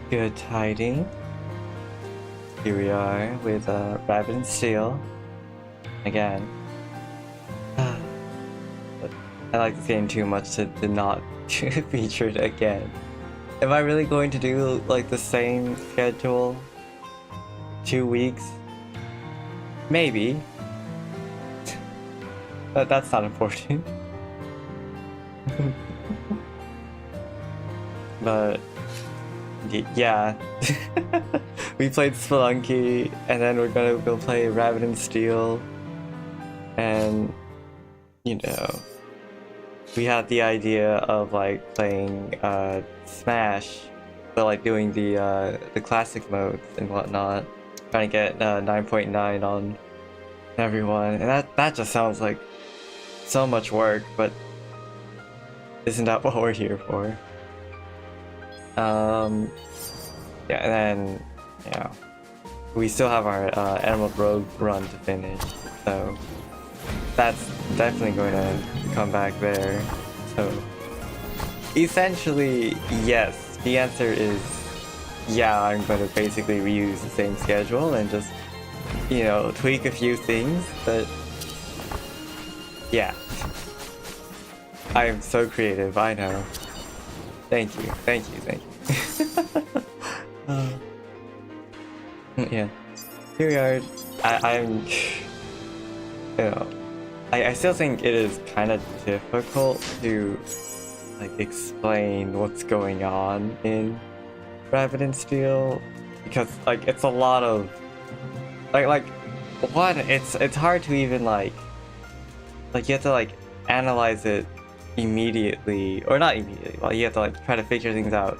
Good tidings. Here we are with Rabbit and Steel again. I like this game too much to not feature it again. Am I really going to do like the same schedule? 2 weeks? Maybe. But that's not important. But yeah. We played Spelunky, and then we're gonna go play Rabbit and Steel. And you know, we had the idea of like playing Smash, but like doing the classic modes and whatnot, trying to get 9.9 on everyone, and that just sounds like so much work, but isn't that what we're here for? Yeah, and then yeah, we still have our Emerald Road run to finish, so that's definitely going to come back there. So essentially, yes, the answer is yeah, I'm going to basically reuse the same schedule and just, you know, tweak a few things, but yeah. I am so creative, I know. Thank you, thank you, thank you. Yeah. Here we are. I'm you know, I still think it is kind of difficult to like explain what's going on in Rabbit and Steel, because like it's a lot of like one, it's hard to even like you have to like analyze it immediately, or not immediately, well, you have to like try to figure things out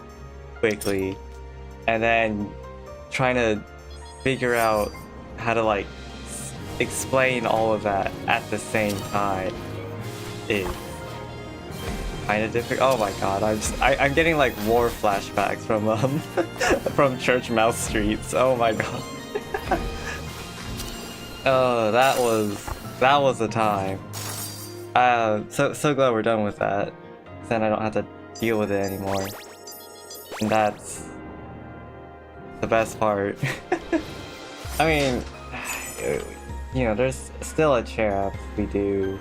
quickly, and then trying to figure out how to like explain all of that at the same time is kind of difficult. Oh my god, I'm getting like war flashbacks from from Church Mouse Streets. Oh my god. Oh, that was a time. So glad we're done with that. Then I don't have to deal with it anymore. And that's the best part. I mean, you know, there's still a chance we do.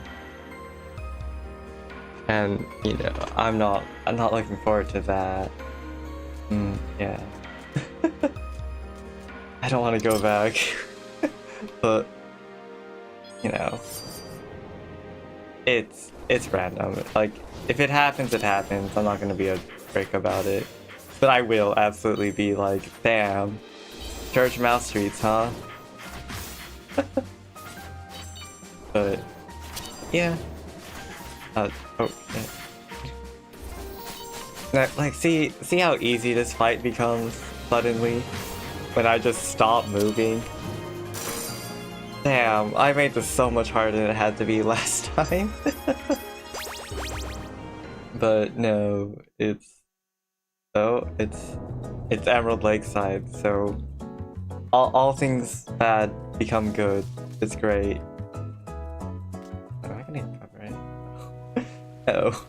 And, you know, I'm not looking forward to that. Yeah. I don't want to go back. But, you know, it's random. Like, if it happens, it happens. I'm not going to be a prick about it. But I will absolutely be like, damn, Church Mouse Streets, huh? But, yeah. Oh, shit. Now, like, see how easy this fight becomes suddenly when I just stop moving? Damn, I made this so much harder than it had to be last time. But no, it's Emerald Lakeside, so all things bad become good. It's great. Am I gonna cover it? Oh.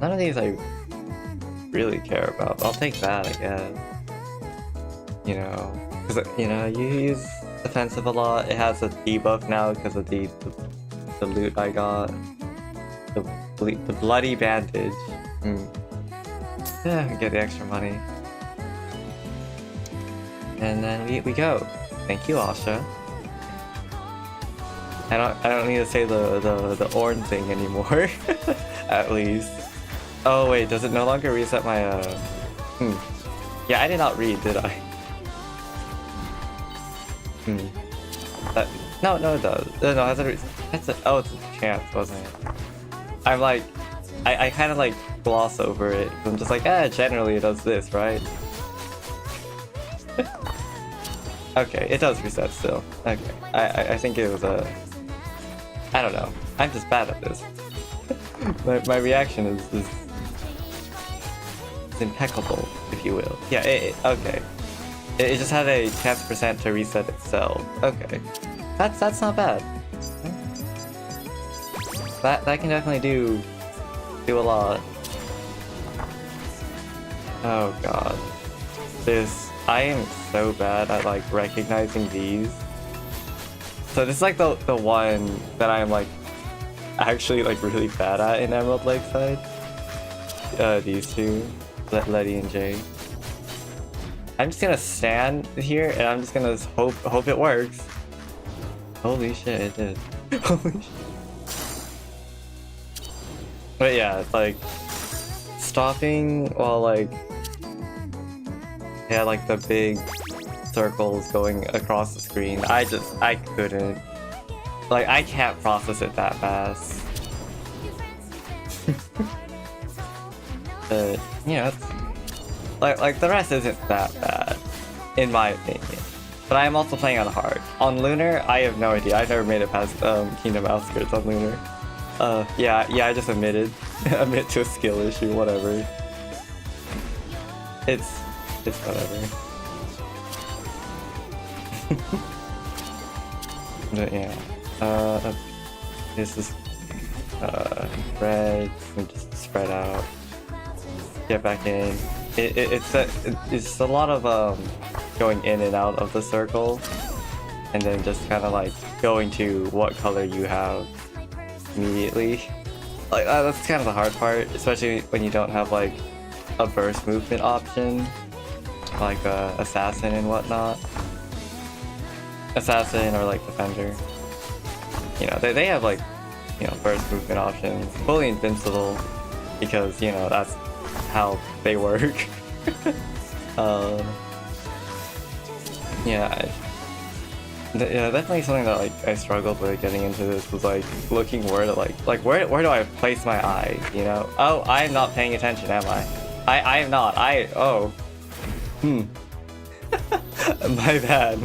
None of these I really care about. I'll take that, I guess. You know, because you know, you use defensive a lot. It has a debuff now because of the loot I got. The bloody bandage. Yeah, get the extra money. And then we go. Thank you, Asha. I don't need to say the Orn thing anymore. At least. Oh wait, does it no longer reset my Yeah, I did not read, did I? No, it does. No, it's a chance, wasn't it? I'm like, I kind of like gloss over it. I'm just like, generally it does this, right? Okay, it does reset still. Okay, I think it was I don't know. I'm just bad at this. my reaction is impeccable, if you will. Yeah, okay. It just had a chance % to reset itself. Okay, that's not bad. That can definitely do a lot. Oh god. I am so bad at like recognizing these. So this is like the one that I'm like actually like really bad at in Emerald Lakeside. These two, Letty and Jay. I'm just gonna stand here and I'm just gonna hope it works. Holy shit, it did. Holy shit. But yeah, it's like stopping while like like the big circles going across the screen. I couldn't. Like I can't process it that fast. But you know, it's, like the rest isn't that bad, in my opinion. But I am also playing on hard. On Lunar, I have no idea. I've never made it past Kingdom Outskirts on Lunar. Yeah, I just admitted to a skill issue, whatever. It's whatever. But yeah, this is red, and just spread out, get back in. It's a lot of going in and out of the circle, and then just kind of like going to what color you have immediately. Like that's kind of the hard part, especially when you don't have like a burst movement option, like assassin and whatnot. Assassin or like defender. You know, they have like, you know, burst movement options, fully invincible, because you know that's how they work. Yeah, definitely something that like I struggled with getting into this was like looking where to where do I place my eye, you know? Oh, I'm not paying attention, am I? I am not.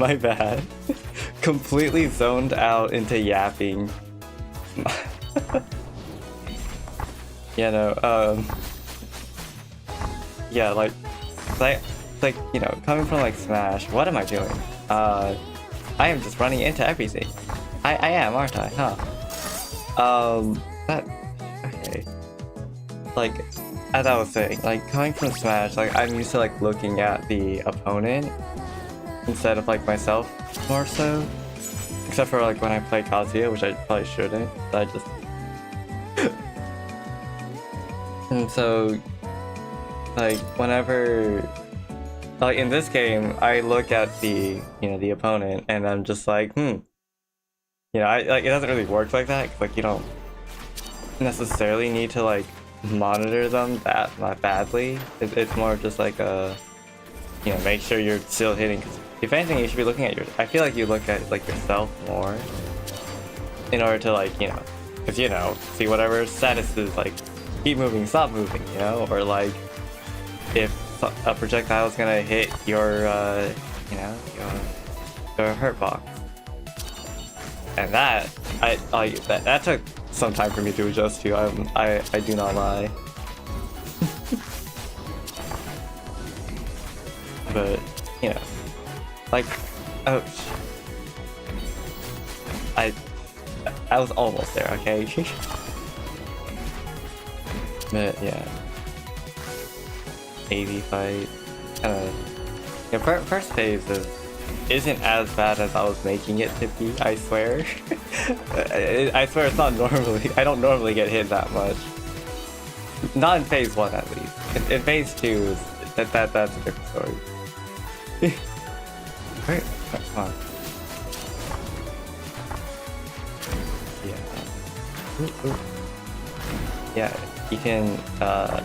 My bad. Completely zoned out into yapping. Yeah, no, yeah, like, you know, coming from like Smash, what am I doing? I am just running into everything. I am, aren't I? Huh? Okay. Like, as I was saying, like coming from Smash, like I'm used to like looking at the opponent instead of like myself more so. Except for like when I play Kazuya, which I probably shouldn't, but I just and so like whenever like in this game I look at the, you know, the opponent and I'm just like, you know, I like it doesn't really work like that, 'cause, like you don't necessarily need to like monitor them that badly. It's more just like a, you know, make sure you're still hitting, 'cause if anything you should be looking at I feel like you look at like yourself more in order to like, you know, because you know, see whatever status is like keep moving, stop moving, you know, or like if a projectile is gonna hit your you know, your hurt box. And that that took some time for me to adjust to. I do not lie. But you know, like, ouch. I was almost there, okay? But yeah, AV fight. Yeah, first phase isn't as bad as I was making it to be. I swear. I swear it's not normally. I don't normally get hit that much. Not in phase 1 at least. In phase 2, that's a different story. Wait, come on. Yeah. Ooh. Yeah, you can. I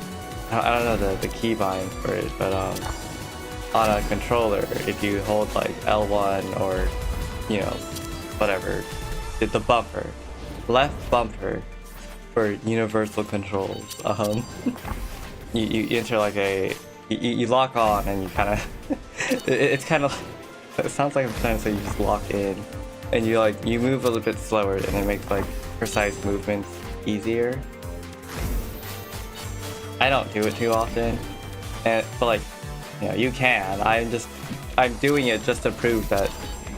don't know the keybind for it, but on a controller, if you hold like L1 or, you know, whatever, the bumper, left bumper for universal controls. You enter like you lock on and you kind of it's kind of, it sounds like I'm trying to say you just lock in and you move a little bit slower and it makes like precise movements easier. I don't do it too often, but like, you know, you can. I'm doing it just to prove that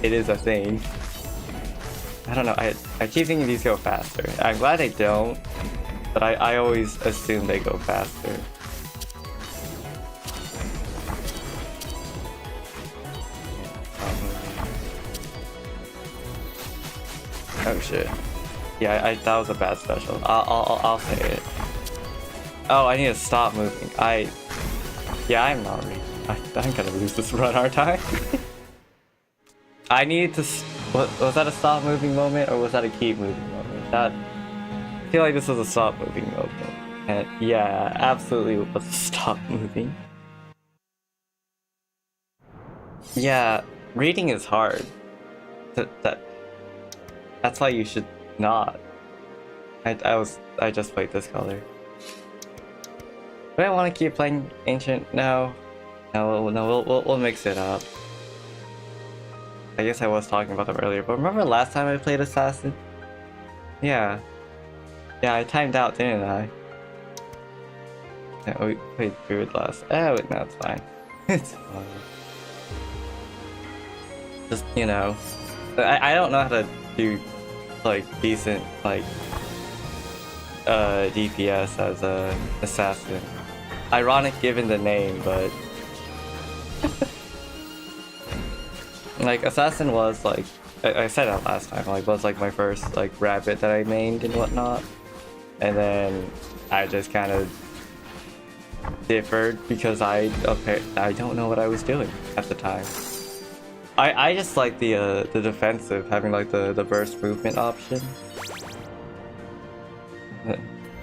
it is a thing. I don't know, I keep thinking these go faster. I'm glad they don't, but I always assume they go faster. Oh shit. Yeah, that was a bad special. I'll say it. Oh, I need to stop moving. Yeah, I'm not reading. I'm gonna lose this run, aren't I? I needed to. Was that a stop moving moment or was that a keep moving moment? I feel like this was a stop moving moment. And yeah, absolutely was a stop moving. Yeah, reading is hard. That's why you should not. I just played this color. Do I want to keep playing Ancient? No. We'll mix it up. I guess I was talking about them earlier, but remember last time I played Assassin? Yeah. Yeah, I timed out, didn't I? Yeah, we played Vroid last. Oh, wait, no, it's fine. It's fine. Just, you know. I don't know how to do, like, decent, like, DPS as a assassin. Ironic given the name, but like assassin was like I said that last time, like was like my first like rabbit that I mained and whatnot, and then I just kind of differed because I don't know what I was doing at the time. I just like the defensive, having like the burst movement option.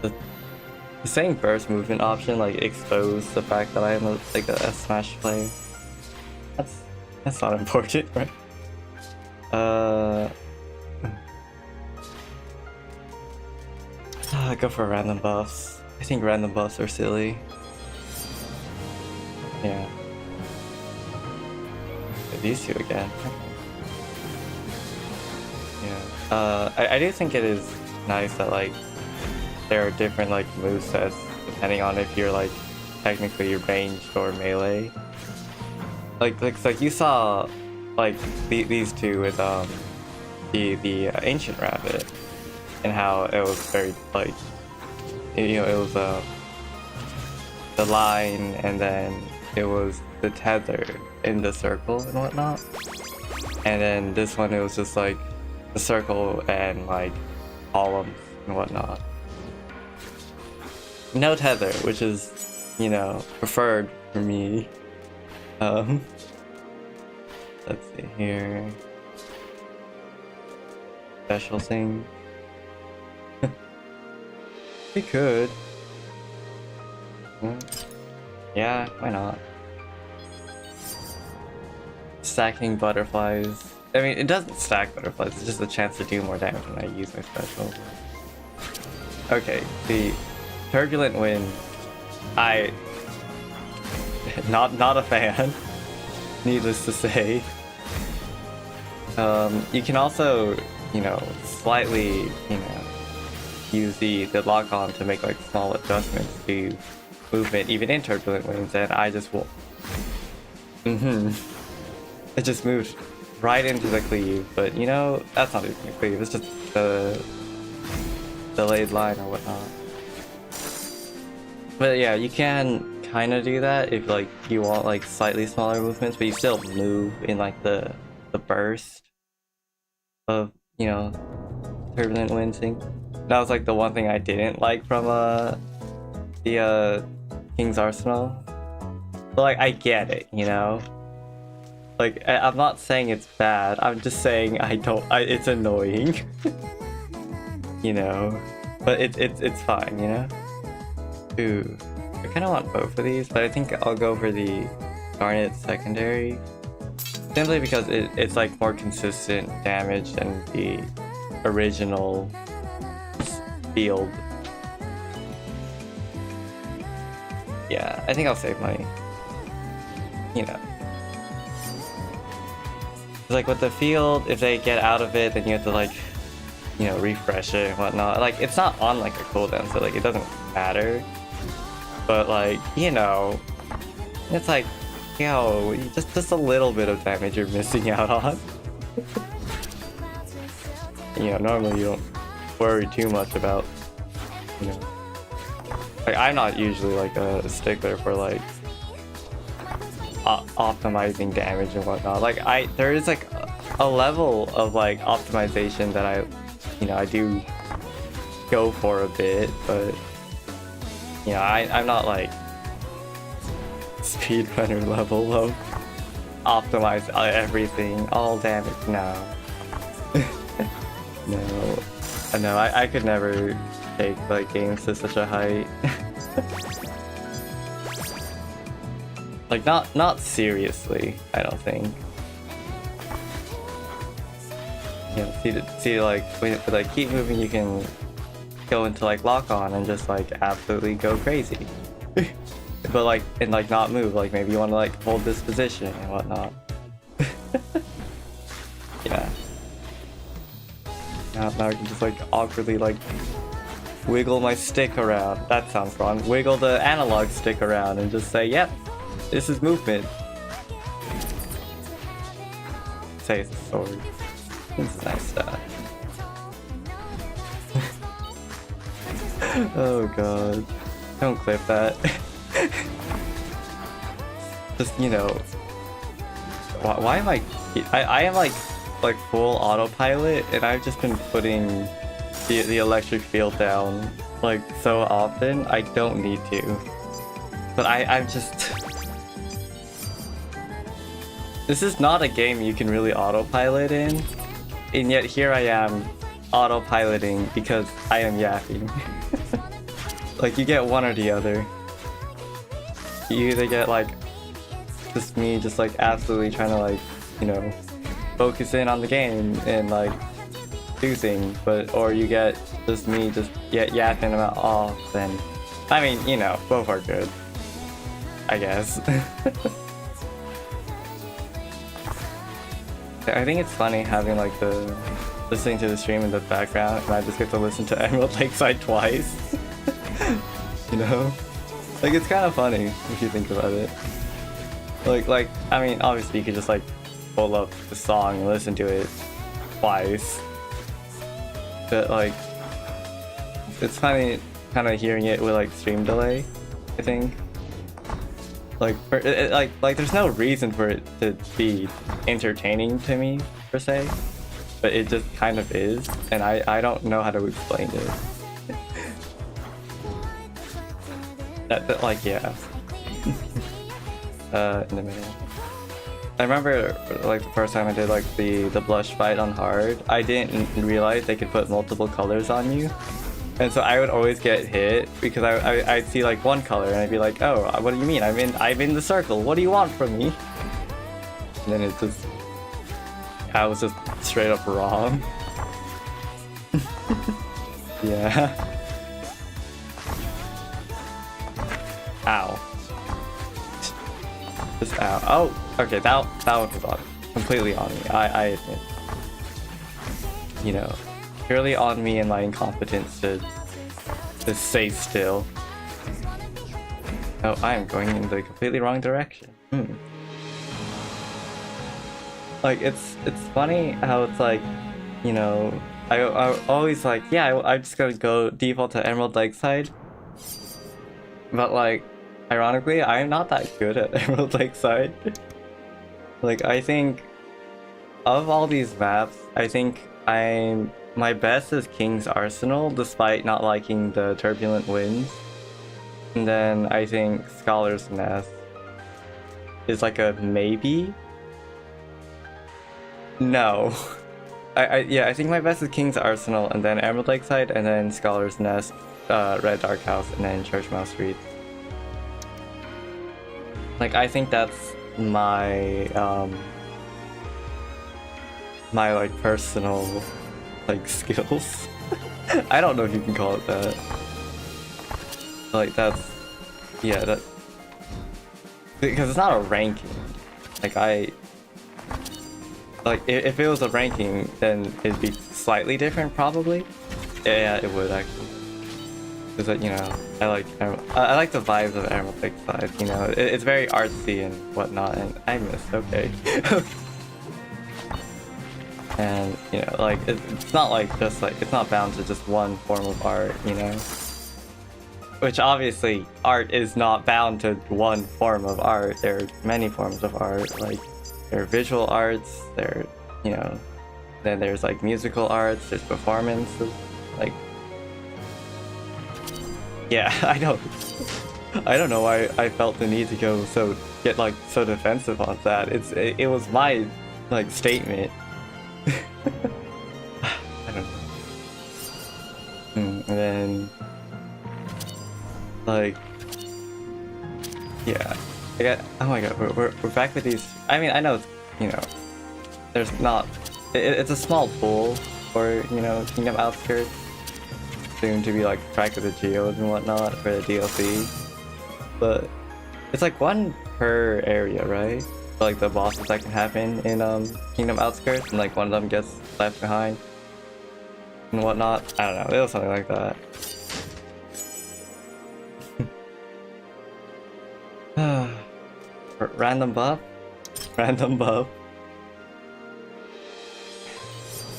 The saying burst movement option like exposed the fact that I am like a Smash player. That's not important, right? Go for random buffs. I think random buffs are silly. Yeah. These two again. Yeah. I do think it is nice that like there are different like movesets depending on if you're like technically ranged or melee. Like you saw like these two with the ancient rabbit and how it was very like, you know, it was the line and then it was the tether in the circle and whatnot, and then this one it was just like the circle and like columns and whatnot. No tether, which is, you know, preferred for me. Let's see here. Special thing. We could. Yeah, why not? Stacking butterflies. I mean, it doesn't stack butterflies, it's just a chance to do more damage when I use my special. Okay, the turbulent wind. Not a fan, needless to say. You can also, you know, slightly, you know, use the lock on to make like small adjustments to movement even in turbulent winds, and I just will. It just moved right into the cleave, but you know, that's not even a cleave, it's just the delayed line or whatnot. But yeah, you can kind of do that if like you want like slightly smaller movements, but you still move in like the burst of, you know, turbulent winding. That was like the one thing I didn't like from the King's Arsenal. But like I get it, you know. Like I'm not saying it's bad. I'm just saying it's annoying. You know, but it's fine, you know. Ooh, I kind of want both of these, but I think I'll go for the Garnet secondary, simply because it's like more consistent damage than the original field. Yeah, I think I'll save money. You know, like with the field, if they get out of it, then you have to like, you know, refresh it and whatnot. Like it's not on like a cooldown, so like it doesn't matter. But like, you know, it's like, yo, just a little bit of damage you're missing out on. you know, normally you don't worry too much about, you know, like I'm not usually like a stickler for like optimizing damage and whatnot. Like there is like a level of like optimization that I do go for a bit, but you know, I'm not like speedrunner level of optimize everything, all damage. No. No, I could never take like games to such a height. Like not seriously, I don't think. You know, see like with like keep moving, you can go into like lock on and just like absolutely go crazy. But like and like not move, like maybe you want to like hold this position and whatnot. Yeah. Now I can just like awkwardly like wiggle my stick around. That sounds wrong. Wiggle the analog stick around and just say, yep, this is movement. Say it's a sword. This is nice stuff. Oh god. Don't clip that. Just, you know, why am I am like full autopilot, and I've just been putting the electric field down like so often. I don't need to, but I'm just this is not a game you can really autopilot in, and yet here I am autopiloting because I am yapping. Like you get one or the other. You either get like just me just like absolutely trying to like, you know, focus in on the game and like do things, or you get just me just yapping about off. And I mean, you know, both are good, I guess. I think it's funny having like listening to the stream in the background, and I just get to listen to Emerald Lakeside twice. You know, like it's kind of funny if you think about it. Like I mean, obviously you could just like pull up the song and listen to it twice, but like it's funny kind of hearing it with like stream delay, I think. Like like there's no reason for it to be entertaining to me per se, but it just kind of is, and I don't know how to explain it. that like yeah. In the middle. I remember like the first time I did like the blush fight on hard, I didn't realize they could put multiple colors on you. And so I would always get hit because I'd see like one color and I'd be like, oh, what do you mean? I'm in the circle. What do you want from me? And then it just, I was just straight up wrong. Yeah. Ow. Just ow. Oh, okay, that one was on completely on me. I admit. You know, purely on me and my incompetence to stay still. Oh, I am going in the completely wrong direction. Like it's funny how it's like, you know, I always like, yeah, I'm just gonna go default to Emerald Lakeside. But like, ironically, I'm not that good at Emerald Lakeside. Like, I think of all these maps, I think my best is King's Arsenal, despite not liking the turbulent winds. And then I think Scholar's Nest is like a maybe. No. I think my best is King's Arsenal, and then Emerald Lakeside, and then Scholar's Nest, Red Dark House, and then Church Mouse Street. Like, I think that's my my like personal like skills. I don't know if you can call it that. Like that's, yeah, that, because it's not a ranking. Like if it was a ranking, then it'd be slightly different probably. Yeah, it would actually. Because, you know, I like the vibes of Emerald Lakeside, you know, it's very artsy and whatnot, and I missed, okay. And, you know, like, it's not like just like, it's not bound to just one form of art, you know? Which obviously, art is not bound to one form of art. There are many forms of art, like, there are visual arts, there, you know, then there's like musical arts, there's performances, like, yeah, I don't know why I felt the need to get like so defensive on that. It was my like statement. I don't know. And then like, yeah, oh my god, we're back with these. I mean, I know it's, you know, there's not, it's a small pool for, you know, Kingdom Outskirts, soon to be like Track of the Geodes and whatnot for the DLC, but it's like one per area, right? So, like the bosses that can happen in Kingdom Outskirts, and like one of them gets left behind and whatnot. I don't know, it was something like that. Random buff? Random buff?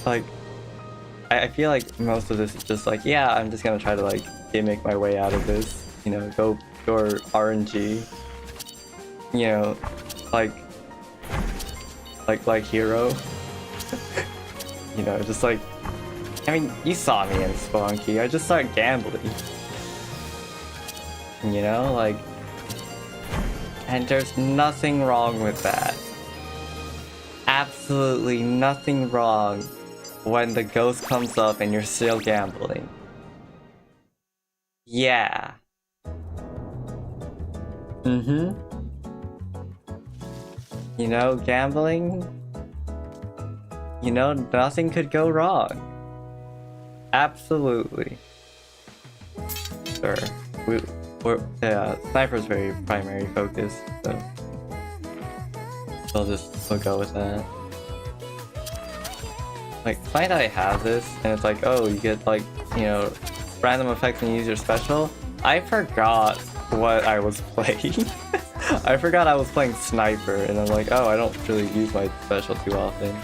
Like, I feel like most of this is just like, yeah, I'm just gonna try to like gimmick my way out of this, you know, go RNG, you know, like hero. You know, just like, I mean, you saw me in Spunky, I just started gambling, you know, like, and there's nothing wrong with that. Absolutely nothing wrong when the ghost comes up and you're still gambling. Yeah. You know, gambling, you know, nothing could go wrong. Absolutely. Sure. Yeah, Sniper's very primary focus, so we'll go with that. Like, funny that I have this, and it's like, oh, you get like, you know, random effects when you use your special. I forgot what I was playing. I forgot I was playing Sniper, and I'm like, oh, I don't really use my special too often.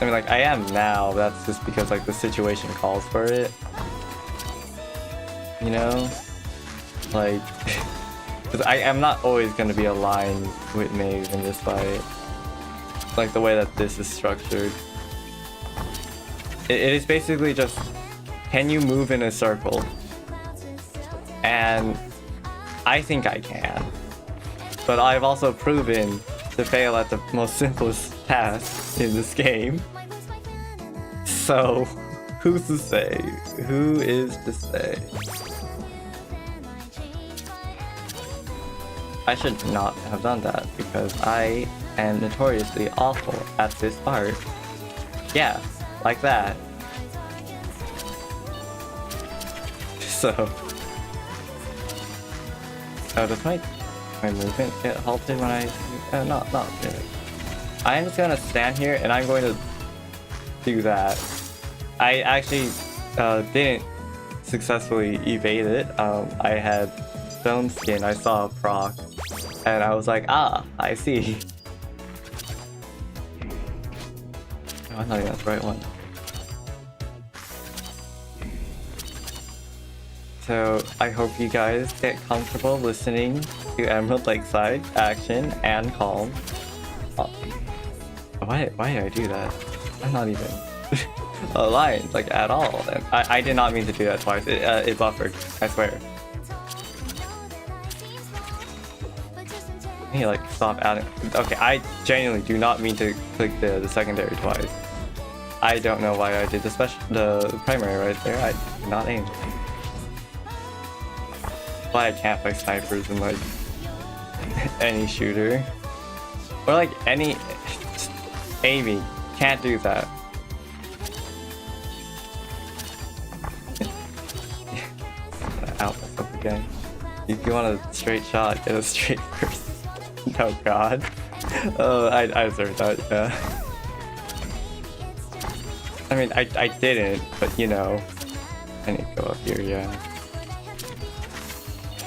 I mean, like, I am now, but that's just because like the situation calls for it. You know? Like, because I'm not always going to be aligned with Maeve in this fight. Like, the way that this is structured. It is basically just, can you move in a circle? And I think I can. But I've also proven to fail at the most simplest task in this game. So, who's to say? Who is to say? I should not have done that because I am notoriously awful at this art. Yeah, like that. So, oh, does my movement get halted when I? Not really. I'm just gonna stand here and I'm going to do that. I actually didn't successfully evade it. I had stone skin. I saw a proc. And I was like, ah, I see. Oh, I thought that's the right one. So I hope you guys get comfortable listening to Emerald Lakeside action and calm. Oh. Why did I do that? I'm not even aligned like at all. I did not mean to do that twice. It buffered. I swear. Hey, like, stop adding. Okay, I genuinely do not mean to click the secondary twice. I don't know why I did the primary right there. I did not aim. Why I can't play snipers in like any shooter or like any aiming. Can't do that. Out myself again. If you want a straight shot, get a straight first. Oh god. Oh, I deserve that, yeah. I mean, I didn't, but you know. I need to go up here, yeah.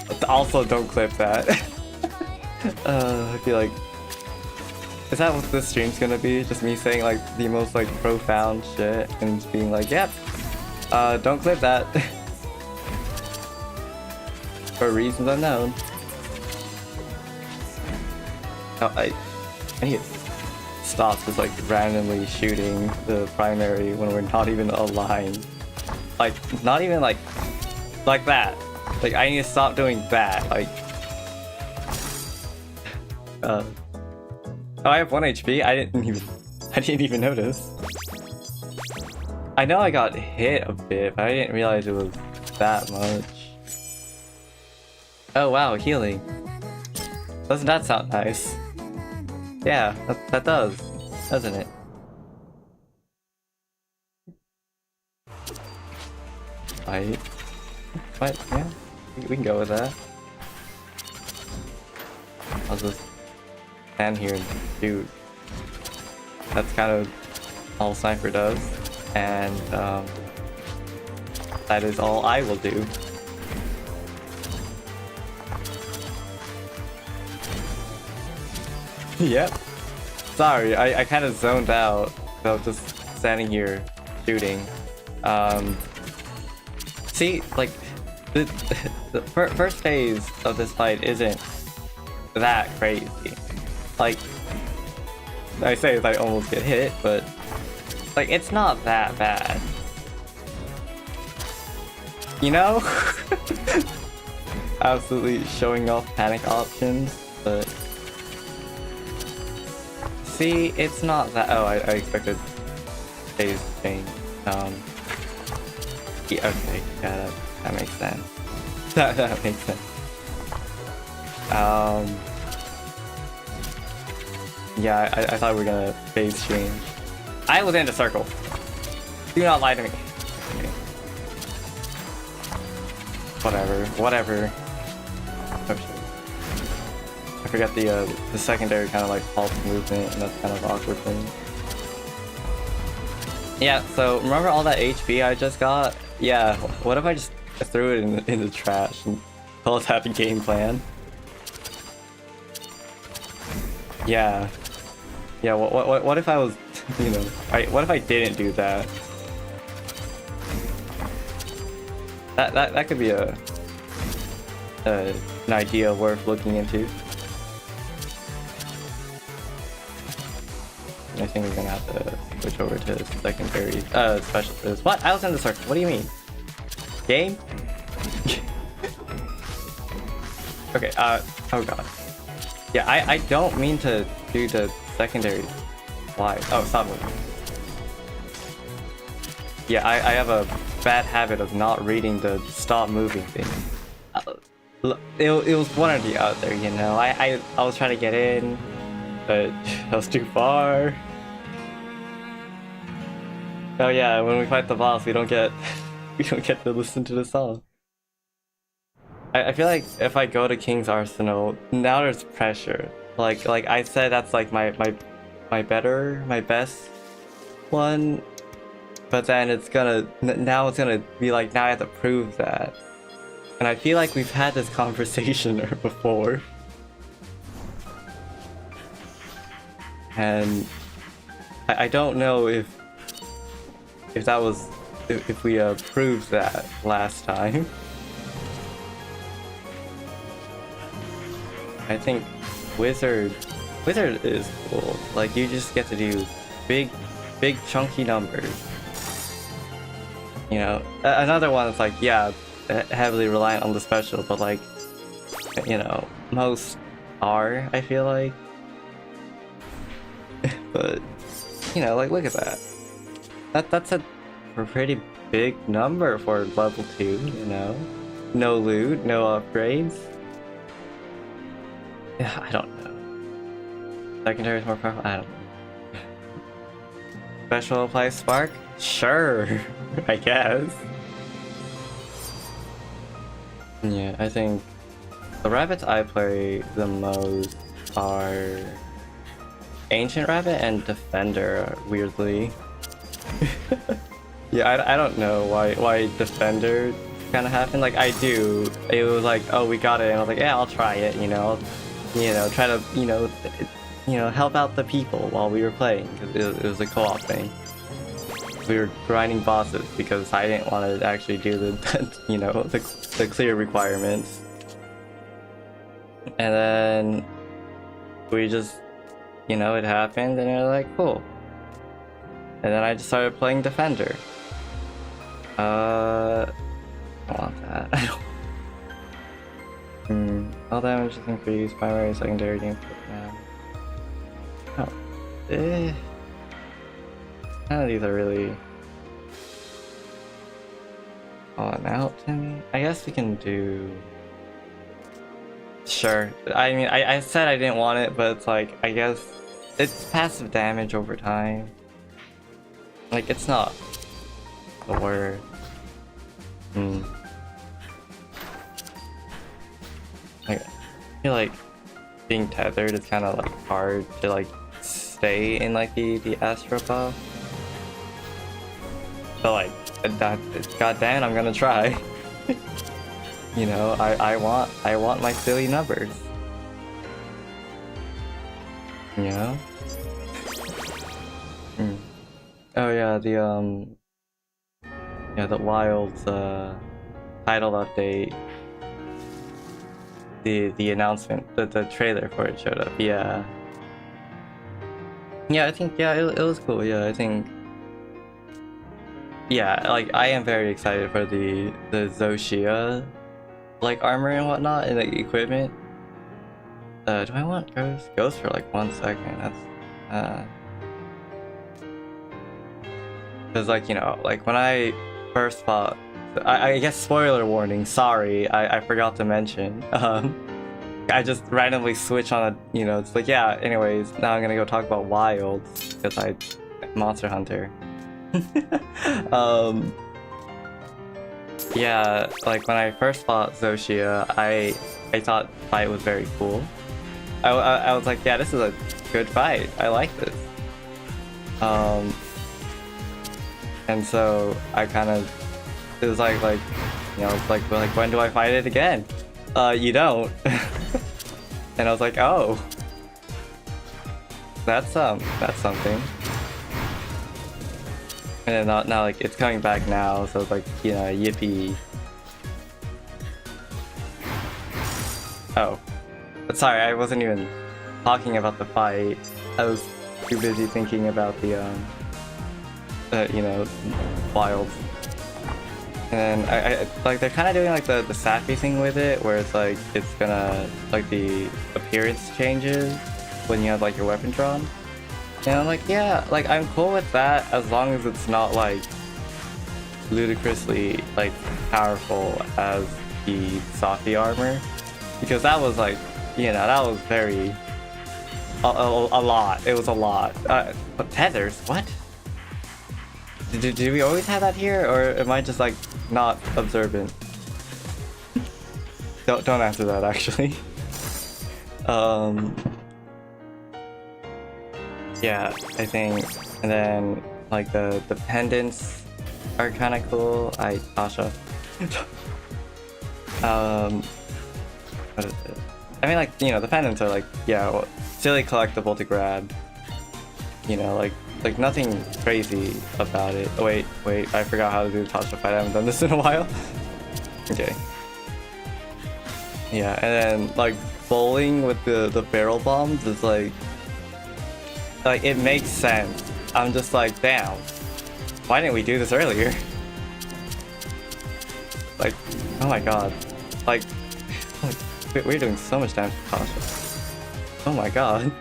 But also, don't clip that. I feel like Is that what this stream's gonna be? Just me saying like the most like profound shit and just being like, yep, don't clip that. For reasons unknown. Oh, I need to stop just like randomly shooting the primary when we're not even aligned. Like, not even like that. Like, I need to stop doing that. Like, oh, I have 1 HP. I didn't even notice. I know I got hit a bit, but I didn't realize it was that much. Oh wow, healing. Doesn't that sound nice? Yeah, that does, doesn't it? Right. But yeah, we can go with that. I'll just stand here and shoot. That's kind of all Sniper does, and that is all I will do. Yep. Sorry, I kind of zoned out, so just standing here shooting. See, like the first phase of this fight isn't that crazy. Like, I say as I almost get hit, but like it's not that bad. You know? Absolutely showing off panic options, but see, it's not that. Oh, I expected phase change. Yeah, okay, yeah, that makes sense. that makes sense. Yeah, I thought we were gonna phase change. I was in the circle. Do not lie to me. Okay. Whatever. Oh shit. I forgot the secondary kind of like pulse movement, and that's kind of awkward thing. Yeah, so remember all that HP I just got? Yeah, what if I just threw it in the trash and call it that a game plan? Yeah. Yeah, what if I was, you know, what if I didn't do that? That could be an idea worth looking into. I think we're gonna have to switch over to secondary specialist. What? I was in the circle. What do you mean? Game? Okay, oh god. Yeah, I don't mean to do the secondary. Why? Oh, stop moving. Yeah, I have a bad habit of not reading the stop moving thing. It was one or the other, you know. I was trying to get in, but I was too far. Oh yeah, when we fight the boss, we don't get to listen to the song. I feel like if I go to King's Arsenal, now there's pressure. Like I said, that's like my best one, but then it's gonna be like, now I have to prove that. And I feel like we've had this conversation before. And I don't know if that was if we proved that last time. I think Wizard is cool. Like, you just get to do big chunky numbers. You know, another one is like, yeah, heavily reliant on the special, but like, you know, most are, I feel like. But you know, like, look at that. That's a pretty big number for level 2, you know? No loot, no upgrades. Yeah, I don't know. Secondary is more powerful? I don't know. Special applies spark? Sure, I guess. Yeah, I think the rabbits I play the most are Ancient Rabbit and Defender, weirdly. Yeah, I don't know why Defender kind of happened. Like, I do. It was like, oh, we got it, and I was like, yeah, I'll try it, you know. You know, try to, you know, you know, help out the people while we were playing, because it was a co-op thing. We were grinding bosses because I didn't want to actually do the, you know, the clear requirements. And then we just, you know, it happened and they're like, cool. And then I just started playing Defender. I don't want that. I don't. All damage is increased, primary, secondary gameplay. Oh. None of these are really calling out to me. I guess we can do... Sure. I mean, I said I didn't want it, but it's like, I guess it's passive damage over time. Like, it's not the word. Like, I feel like being tethered is kind of like hard to like stay in like the astropod. But like, goddamn, I'm gonna try. You know, I want my silly numbers. You know? Oh yeah, the Wild's title update. The announcement, the trailer for it showed up. Yeah. Yeah, I think it was cool. Yeah, I think. Yeah, like I am very excited for the Zoshia like armor and whatnot and like equipment. Do I want Ghost? Ghost for like 1 second. That's because like, you know, like when I first fought, I guess spoiler warning, sorry, I forgot to mention. I just randomly switch on a, you know, it's like, yeah, anyways, now I'm gonna go talk about Wilds because I Monster Hunter. Yeah, like when I first fought Zoshia, I thought fight was very cool. I was like, yeah, this is a good fight. I like this. And so I kind of, it was like you know, it's like when do I fight it again? You don't. And I was like, oh, that's something. And then now like it's coming back now, so it's like, you know, yippee. Oh, but sorry, I wasn't even talking about the fight. I was too busy thinking about the you know, Wilds. And I like they're kind of doing like the sappy thing with it, where it's like it's gonna like the appearance changes when you have like your weapon drawn. And I'm like, yeah, like I'm cool with that as long as it's not like ludicrously like powerful as the Sophie armor, because that was like, you know, that was very a lot. It was a lot. But tethers, what? Did we always have that here, or am I just like not observant? Don't answer that actually. Yeah, I think, and then like the pendants are kind of cool. Tasha. What is it? I mean, like, you know, the pendants are like, yeah, well, silly collectible to grab. You know, like nothing crazy about it. Oh, wait, I forgot how to do the Tasha fight. I haven't done this in a while. Okay. Yeah, and then like bowling with the barrel bombs is like it makes sense. I'm just like, damn, why didn't we do this earlier? Like, oh my god, like we're doing so much damage to Tasha. Oh my god.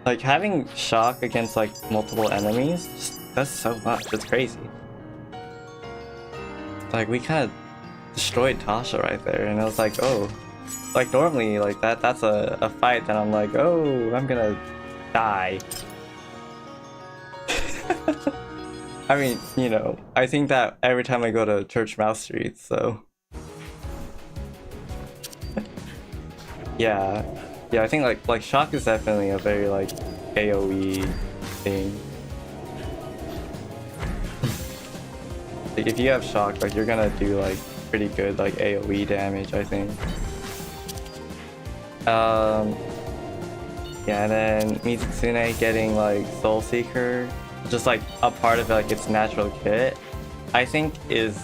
Like, having shock against like multiple enemies just does so much. It's crazy. Like, we kind of destroyed Tasha right there, and I was like, oh, like normally like that's a fight that I'm like, oh, I'm gonna die. I mean, you know, I think that every time I go to Church Mouse Street, so yeah, I think like shock is definitely a very like AoE thing. Like, if you have shock, like you're gonna do like pretty good like AoE damage, I think. Yeah, and then Mizitsune getting like Soul Seeker, just like a part of like its natural kit, I think is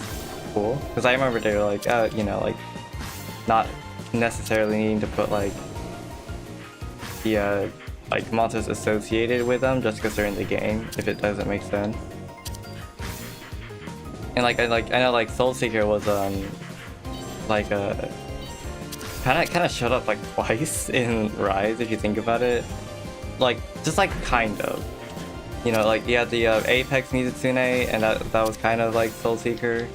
cool. Because I remember they were like, you know, like not necessarily needing to put like the like monsters associated with them just because they're in the game, if it doesn't make sense. And I know like Soul Seeker was like a kind of showed up like twice in Rise if you think about it. Like just like kind of, you know, like you had the Apex Mizitsune, and that was kind of like Soul Seeker.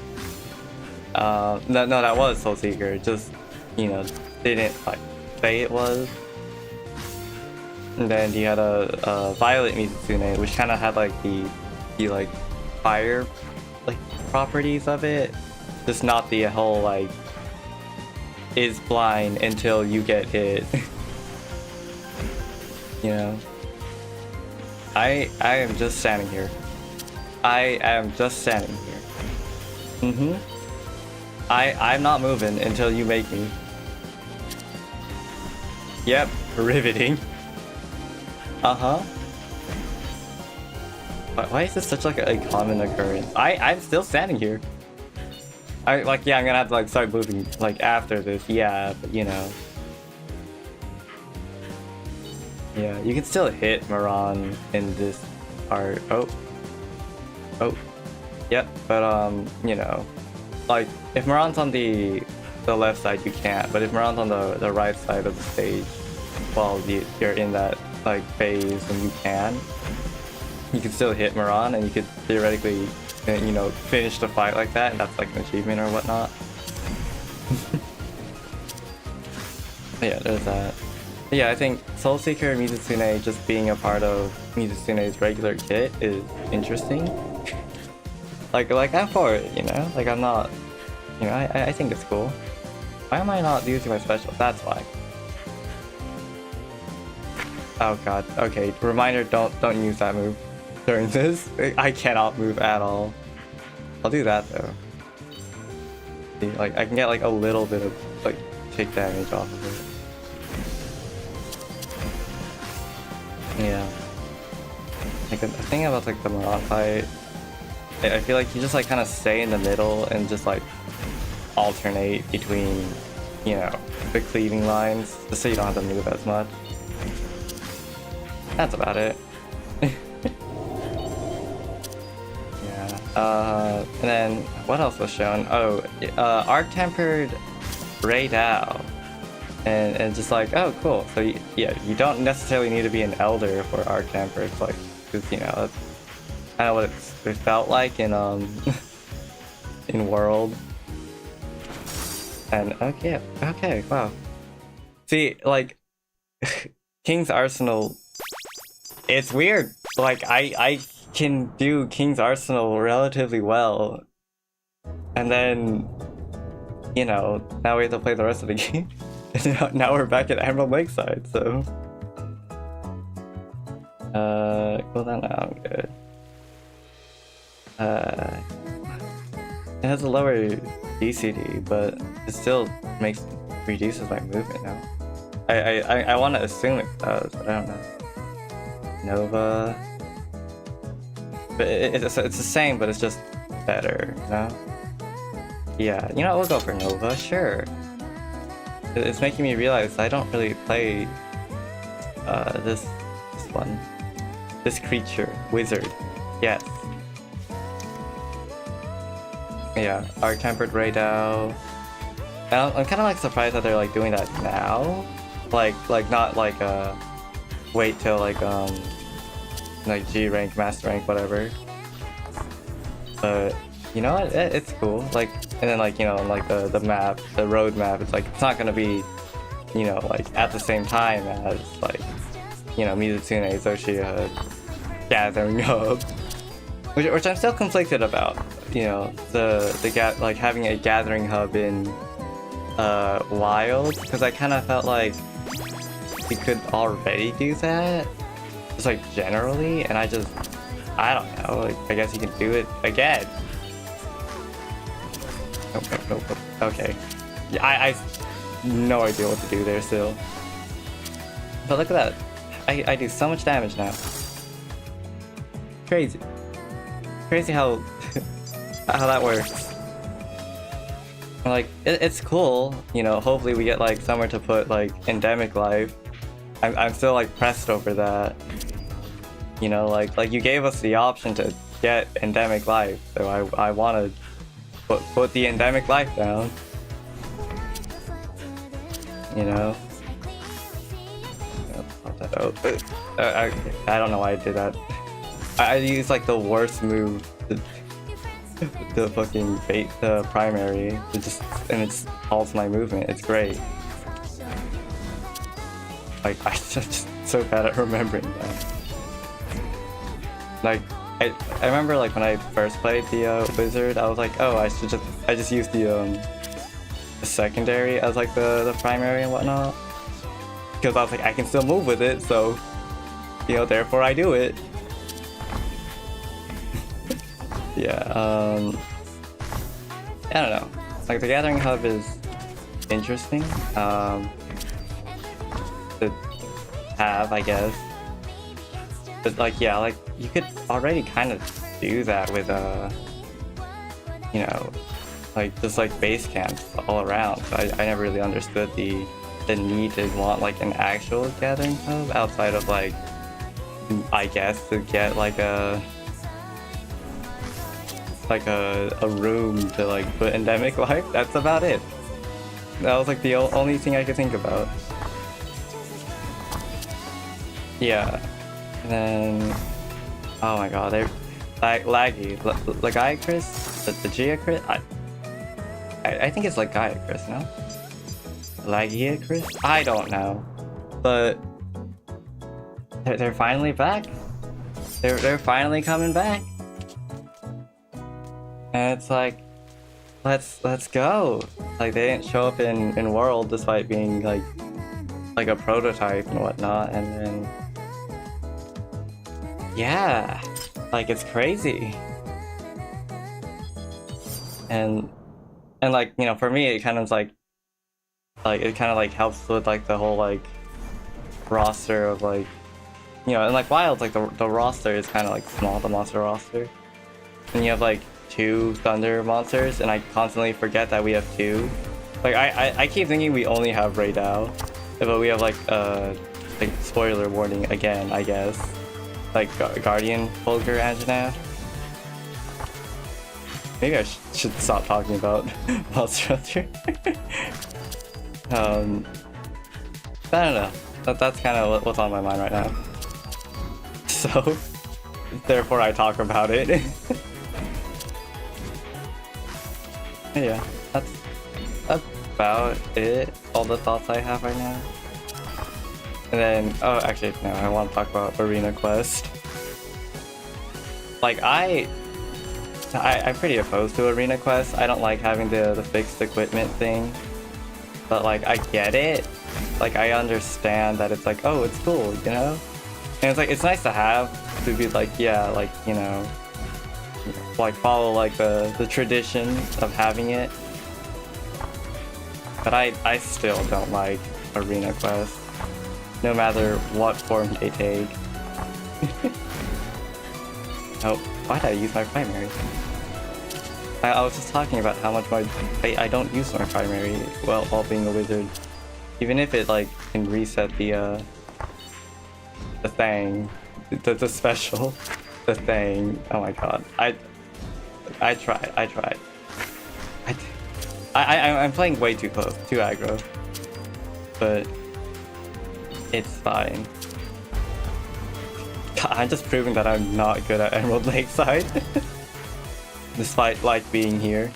No, that was Soul Seeker. Just, you know, didn't like say it was. And then you had a Violet Mizitsune, which kind of had like the like fire like properties of it, just not the whole like is blind until you get hit. You know, I am just standing here. I am just standing here. I'm not moving until you make me. Yep, riveting. Why is this such like a common occurrence? I'm still standing here. Yeah, I'm gonna have to like start moving like after this. Yeah, but you know. Yeah, you can still hit Moran in this part. Oh. Yep, but you know, like if Moran's on the left side, you can't. But if Moran's on the right side of the stage, while you're in that like phase, and you can still hit Moran, and you could theoretically, you know, finish the fight like that, and that's like an achievement or whatnot. Yeah, there's that. But yeah, I think Soul Seeker Mizitsune just being a part of Mizutsune's regular kit is interesting. like I'm for it, you know? Like I'm not, you know, I think it's cool. Why am I not using my special? That's why. Oh god, okay, reminder, don't use that move during this. I cannot move at all. I'll do that though. See, like I can get like a little bit of like tick damage off of it. Yeah. Like the thing about like the Moran fight, I feel like you just like kind of stay in the middle and just like alternate between, you know, the cleaving lines, just so you don't have to move as much. That's about it. Yeah. And then what else was shown? Oh, Arc-tempered Raidao. And just like, oh cool. So yeah, you don't necessarily need to be an elder for Arc-tempered, like, because you know that's kind of what it felt like in in World. And okay, wow. See, like King's Arsenal, it's weird. Like I can do King's Arsenal relatively well, and then, you know, now we have to play the rest of the game. Now we're back at Emerald Lakeside, so cool down now, I'm good. It has a lower DCD, but it still reduces my movement now. I want to assume it does, but I don't know. Nova, but it's the same, but it's just better, you know? Yeah, you know, we'll go for Nova, sure. It's making me realize I don't really play this one. This creature, wizard. Yes. Yeah, Arc-tempered Raidao. And I'm kind of like surprised that they're like doing that now. Like not like wait till like G rank, master rank, whatever. But you know what? It's cool. Like, and then like, you know, like the map, the road map, it's like it's not gonna be, you know, like at the same time as like, you know, Mizitsune Zoshia gathering hub, which I'm still conflicted about. You know, like having a gathering hub in Wild, because I kind of felt like we could already do that, just like generally, and I don't know. Like, I guess you can do it again. Nope. Okay. Yeah, I no idea what to do there still. But look at that. I do so much damage now. Crazy. Crazy how how that works. And, like it's cool, you know. Hopefully we get like somewhere to put like endemic life. I'm still like pressed over that. You know, like you gave us the option to get endemic life, so I want to put the endemic life down. You know. I don't know why I did that. I used like the worst move. The fucking bait the primary it just halts my movement. It's great. Like I'm just so bad at remembering that. Like I remember like when I first played the wizard, I was like, oh, I just used the secondary as like the primary and whatnot, because I was like, I can still move with it, so you know, therefore I do it. Yeah, I don't know. Like the Gathering Hub is interesting to have, I guess. But like, yeah, like you could already kind of do that with you know, like just like base camps all around. So I never really understood the need to want like an actual Gathering Hub outside of like, I guess, to get like a room to like put endemic life. That's about it. That was like the only thing I could think about. Yeah. And then, oh my god, they're laggy. Lagiacris, the Geocris. I think it's Lagiacris, no? Lagiacris? I don't know, but they're finally back. They're finally coming back. And it's like, let's go. Like they didn't show up in World despite being like a prototype and whatnot, and then yeah, like it's crazy. And like, you know, for me it kind of like it kind of like helps with like the whole like roster of like, you know, and like Wilds, like the roster is kind of like small, the monster roster, and you have like 2 thunder monsters, and I constantly forget that we have 2. Like I keep thinking we only have Raidao, but we have like spoiler warning again, I guess, like Guardian, Fulgur, Anjanath. Maybe I should stop talking about Monster Hunter. I don't know. That's kind of what's on my mind right now. So, therefore I talk about it. Yeah, that's about it. All the thoughts I have right now. And then, oh, actually, no, I want to talk about Arena Quest. Like, I'm pretty opposed to Arena Quest. I don't like having the fixed equipment thing. But, like, I get it. Like, I understand that it's like, oh, it's cool, you know? And it's like, it's nice to have, to be like, yeah, like, you know, like follow like the tradition of having it. But I still don't like Arena Quest, no matter what form they take. Oh, why did I use my primary? I was just talking about how much I don't use my primary while being a wizard, even if it like can reset the thing, the special, the thing. Oh my god, I tried. I'm playing way too close, too aggro, but it's fine. God, I'm just proving that I'm not good at Emerald Lakeside, despite like being here.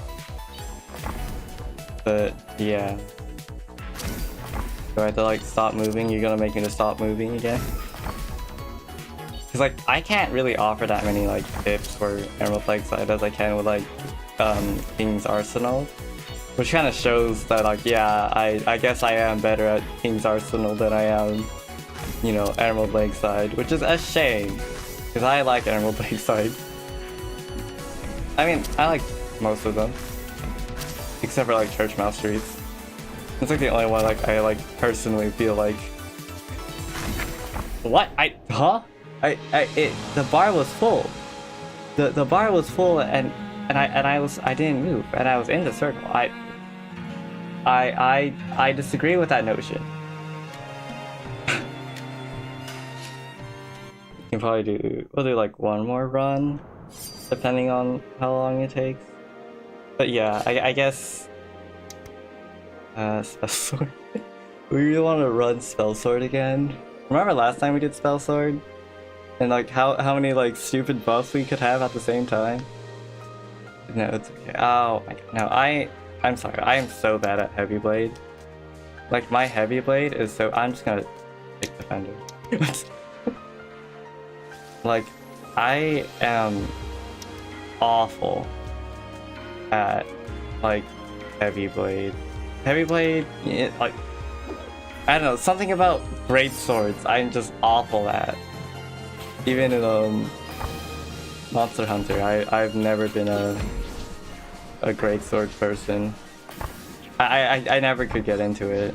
But yeah, do I have to like stop moving? You're gonna make me to stop moving again? Cause like I can't really offer that many like tips for Emerald Lakeside as I can with like King's Arsenal, which kind of shows that like, yeah, I guess I am better at King's Arsenal than I am, you know, Emerald Lakeside, which is a shame, because I like Emerald Lakeside. I mean, I like most of them, except for like Church Mouse Streets. It's like the only one like I like personally feel like What? The bar was full. The bar was full, and I didn't move, and I was in the circle. I disagree with that notion. You can probably we'll do like one more run, depending on how long it takes. But yeah, I guess spell sword. We really want to run spell sword again. Remember last time we did spell sword? And like how many like stupid buffs we could have at the same time? No, it's okay. Oh my god. No, I'm sorry. I am so bad at heavy blade. Like my heavy blade is so I'm just gonna pick defender. Like I am awful at like heavy blade. Heavy blade, like I don't know, something about great swords I'm just awful at. Even in Monster Hunter, I've never been a great sword person. I never could get into it.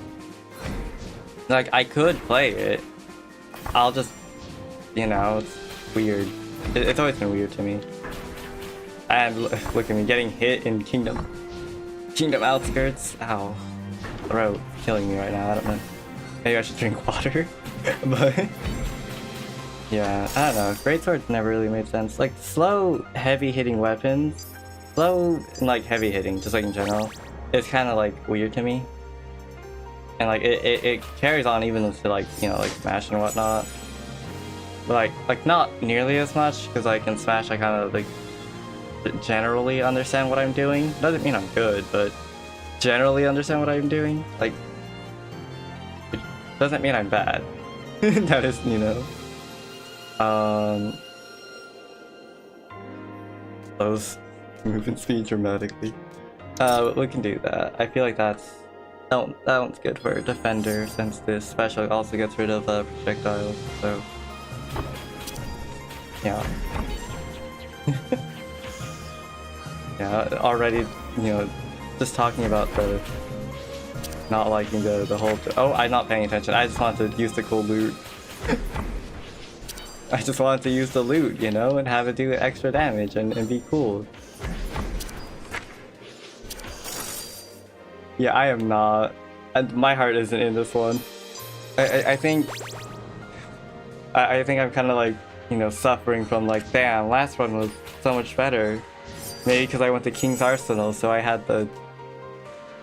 Like I could play it. I'll just, you know, it's weird. It's always been weird to me. And look at me getting hit in Kingdom outskirts. Ow, throat killing me right now. I don't know. Maybe I should drink water. But yeah, I don't know. Great swords never really made sense. Like slow, heavy hitting weapons, slow and like heavy hitting, just like in general, it's kind of like weird to me. And like it carries on even to like, you know, like Smash and whatnot. But like not nearly as much, because like in Smash I kind of like generally understand what I'm doing. Doesn't mean I'm good, but generally understand what I'm doing. Like it doesn't mean I'm bad. That is, you know. Those movement speed dramatically. We can do that. I feel like that one's good for a defender, since this special also gets rid of projectiles. So yeah. Yeah, already, you know, just talking about the not liking the whole. Oh, I'm not paying attention. I just wanted to use the cool loot. I just wanted to use the loot, you know, and have it do extra damage and be cool. Yeah, I am not. My heart isn't in this one. I think I'm kind of like, you know, suffering from like, damn, last one was so much better. Maybe because I went to King's Arsenal, so I had the...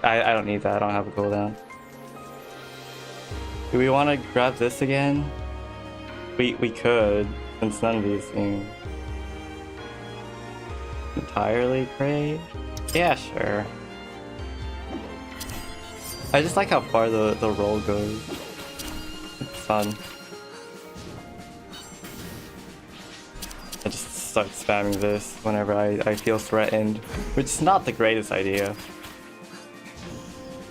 I don't need that, I don't have a cooldown. Do we want to grab this again? We could, since none of these seem entirely great. Yeah, sure. I just like how far the roll goes. It's fun. I just start spamming this whenever I feel threatened, which is not the greatest idea.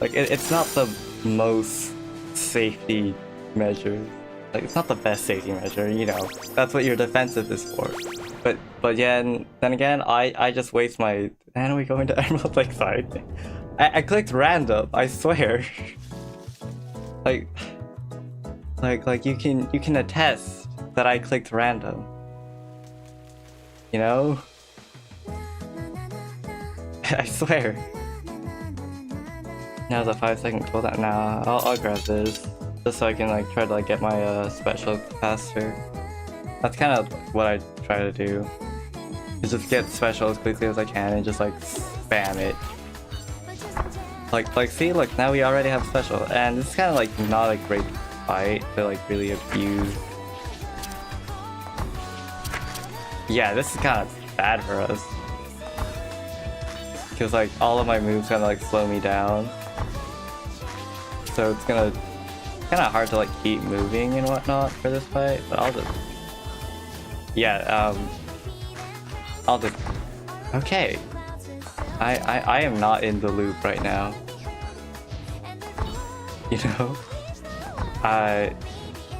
Like, it's not the most safety measure. Like, it's not the best safety measure, you know. That's what your defensive is for. But yeah, then again, I just waste my... And we go into Emerald Lakeside. I clicked random, I swear. like you can attest that I clicked random. You know? I swear. Now the 5-second cooldown. Nah, I'll grab this. Just so I can like try to like get my special faster. That's kind of what I try to do. Is just get special as quickly as I can and just like spam it. Like see, look, now we already have special, and it's kind of like not a great fight to like really abuse. Yeah, this is kind of bad for us. Because like all of my moves kind of like slow me down. So it's kind of hard to like keep moving and whatnot for this fight, but I'll just... Yeah, I'll just... Okay. I am not in the loop right now. You know?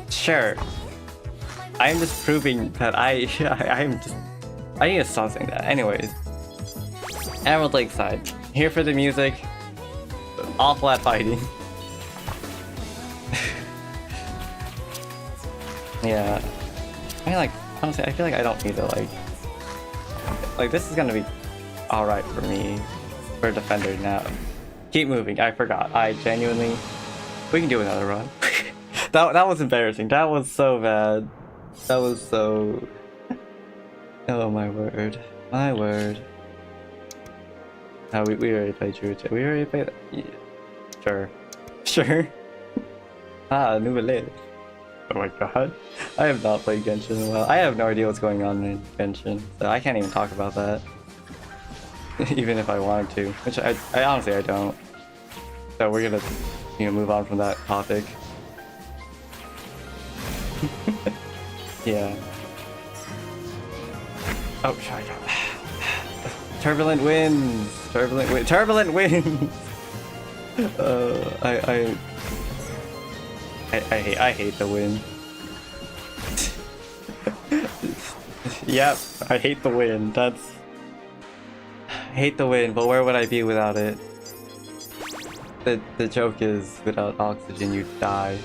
Sure. I'm just proving that I need to stop saying that. Anyways. Emerald Lakeside. Here for the music. Awful at fighting. Yeah. I mean, like, honestly, I feel like I don't need to, like, this is gonna be alright for me. For a defender now. Keep moving, I forgot. I genuinely... We can do another run. that was embarrassing. That was so bad. That was so... Oh my word. My word. Oh, we already played Juche. We already played... Yeah. Sure. Sure. New Elite. Oh my god. I have not played Genshin in a while. I have no idea what's going on in Genshin, so I can't even talk about that. Even if I wanted to. Which I honestly I don't. So we're gonna, move on from that topic. Yeah. Oh, sorry. Turbulent winds! Turbulent winds! I hate the wind. Yep, I hate the wind. I hate the wind, but where would I be without it? The joke is, without oxygen, you die.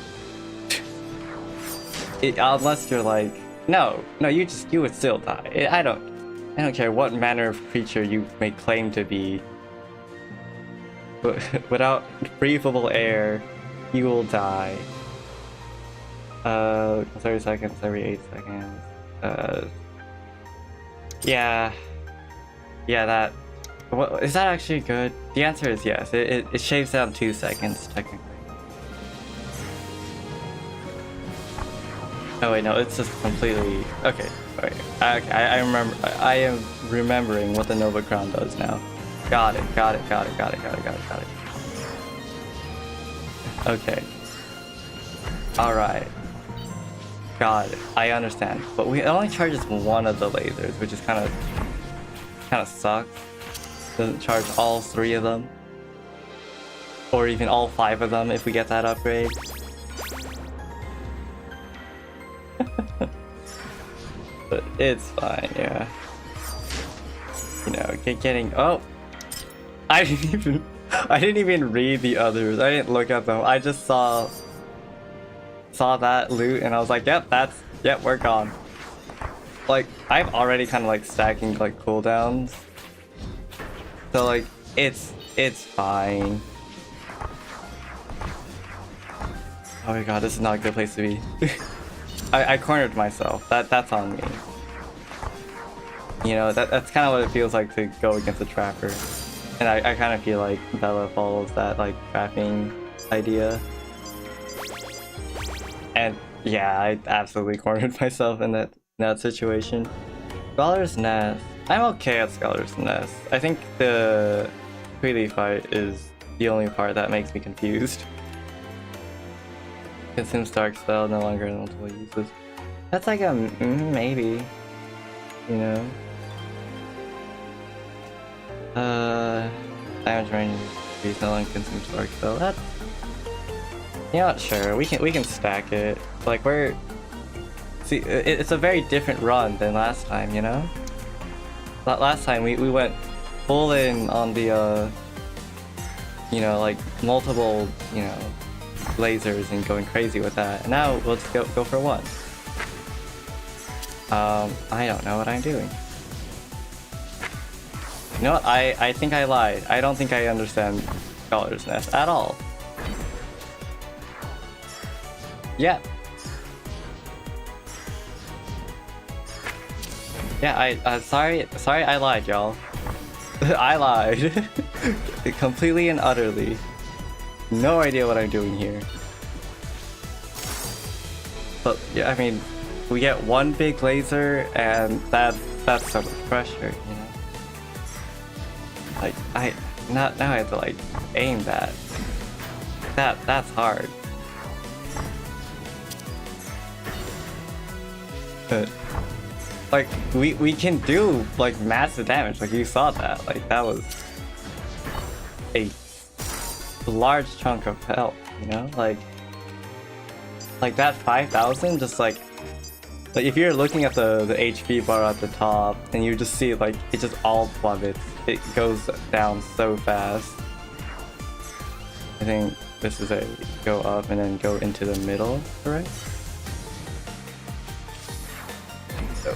Unless you're like, no, you would still die. I don't care what manner of creature you may claim to be. But without breathable air, you will die. 30 seconds, every 8 seconds. Yeah, that. What, is that actually good? The answer is yes. It shaves down 2 seconds technically. Oh wait, no, it's just completely okay. Sorry. Okay, I remember. I am remembering what the Nova Crown does now. Got it. Okay. All right. Got it. I understand. But it only charges one of the lasers, which is kind of sucks. Doesn't charge all 3 of them, or even all 5 of them if we get that upgrade. But it's fine, yeah. Getting oh, I didn't even read the others. I didn't look at them. I just saw that loot and I was like, yep, we're gone. Like, I'm already kind of like stacking like cooldowns. So like, it's fine. Oh my god, this is not a good place to be. I cornered myself. That's on me. That's kind of what it feels like to go against a trapper. And I kind of feel like Bella follows that like trapping idea. And yeah, I absolutely cornered myself in that situation. Scholar's Nest. I'm okay at Scholar's Nest. I think the Queely fight is the only part that makes me confused. Consumes Dark Spell, no longer in multiple uses. That's like a maybe. Damage range increase, no longer consumes Dark Spell. That's... Sure, we can stack it. Like, see, it's a very different run than last time, Last time we went full in on the like multiple lasers and going crazy with that. And now let's go for one. I don't know what I'm doing. You know what? I think I lied. I don't think I understand Scholar's Nest at all. Yeah. Yeah, sorry I lied, y'all. I lied. Completely and utterly. No idea what I'm doing here. But yeah, I mean, we get one big laser and that's so much pressure, Like now I have to like aim that. That's hard. But like we can do like massive damage, like you saw that. Like that was a large chunk of health, like that 5,000 just like if you're looking at the HP bar at the top and you just see like it just all plummets. It goes down so fast. I think this is a go up and then go into the middle, correct?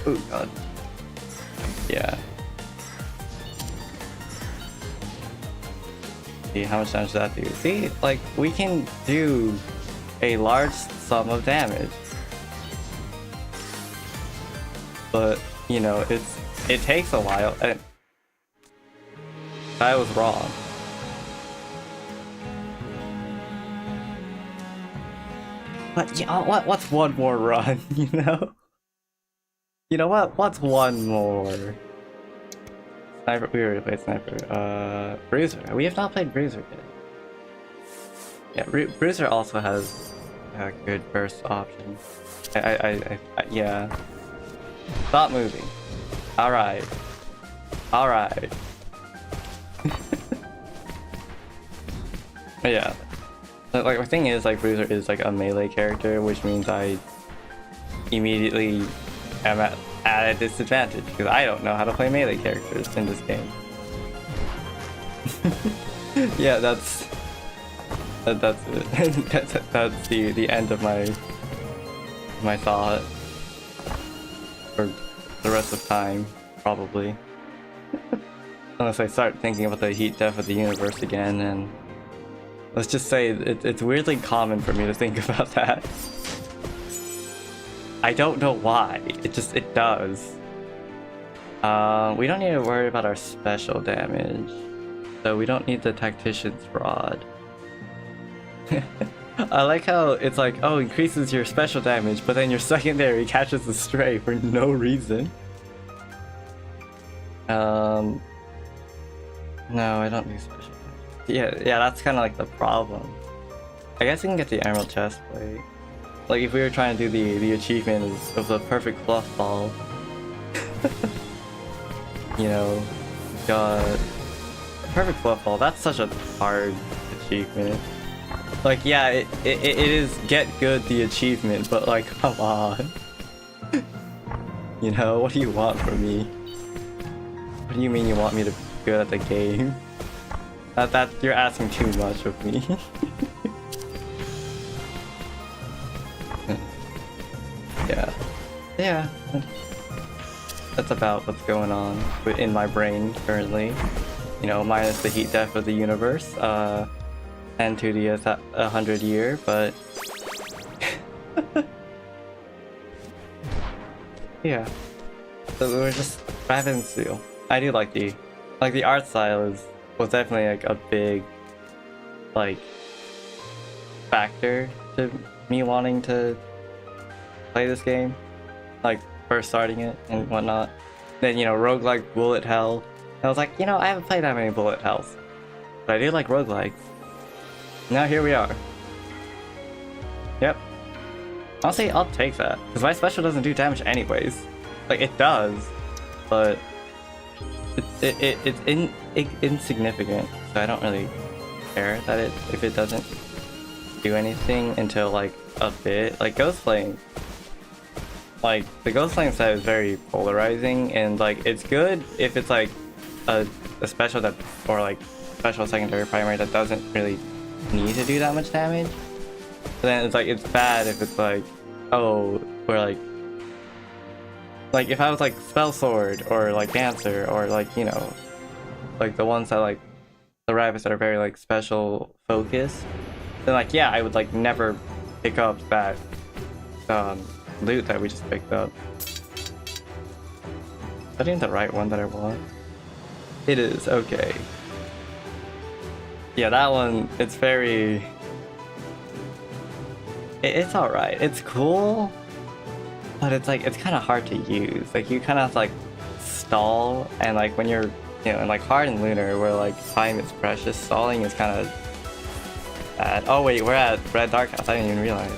Oh god. Yeah. See, how much damage does that do? See, like, we can do a large sum of damage. But, you know, it takes a while, and I was wrong. But, yeah, what's one more run, you know? You know what? What's one more? Sniper, we already played Sniper. Bruiser. We have not played Bruiser yet. Yeah, Bruiser also has a good burst option. Yeah. Stop moving. Alright. Alright. Yeah. Like, the thing is, like, Bruiser is like a melee character, which means I immediately am at a disadvantage because I don't know how to play melee characters in this game. Yeah, that's it. that's the end of my thought for the rest of time, probably. Unless I start thinking about the heat death of the universe again, and let's just say it's weirdly common for me to think about that. I don't know why. It does. We don't need to worry about our special damage. So we don't need the Tactician's Rod. I like how it's like, oh, increases your special damage, but then your secondary catches a stray for no reason. No, I don't do special damage. Yeah, that's kind of like the problem. I guess we can get the Emerald Chestplate. Like, if we were trying to do the achievement of the perfect fluff ball. You know, got perfect fluff ball. That's such a hard achievement. Like, yeah, it is get good the achievement, but like, come on. You know, what do you want from me? What do you mean you want me to be good at the game? That you're asking too much of me. Yeah, that's about what's going on in my brain currently. You know, minus the heat death of the universe, and to the 100 year, but yeah. So we're just Raven Seal. I do like the art style was definitely like a big like factor to me wanting to play this game. Like, first starting it and whatnot. Then, you know, roguelike bullet hell. And I was like, you know, I haven't played that many bullet hells. But I do like roguelikes. Now here we are. Yep. Honestly, I'll take that. Because my special doesn't do damage anyways. Like, it does. But it's insignificant. So I don't really care that if it doesn't do anything until like a bit. Like, Ghost Flame. Like, the Ghost Flame set is very polarizing, and like, it's good if it's like a special that, or like special secondary primary that doesn't really need to do that much damage. But then it's like, it's bad if it's like, oh, we're like if I was like Spell Sword or like Dancer or like, you know, like the ones that like the rabbits that are very like special focused, then like, yeah, I would like never pick up that loot that we just picked up. Is that even the right one that I want? It is, okay. Yeah, that one, it's very... It's alright. It's cool, but it's like, it's kind of hard to use. Like, you kind of have to like stall, and like when you're, you know, in like hard and lunar where like time is precious, stalling is kind of bad. Oh wait, we're at Red Dark House, I didn't even realize.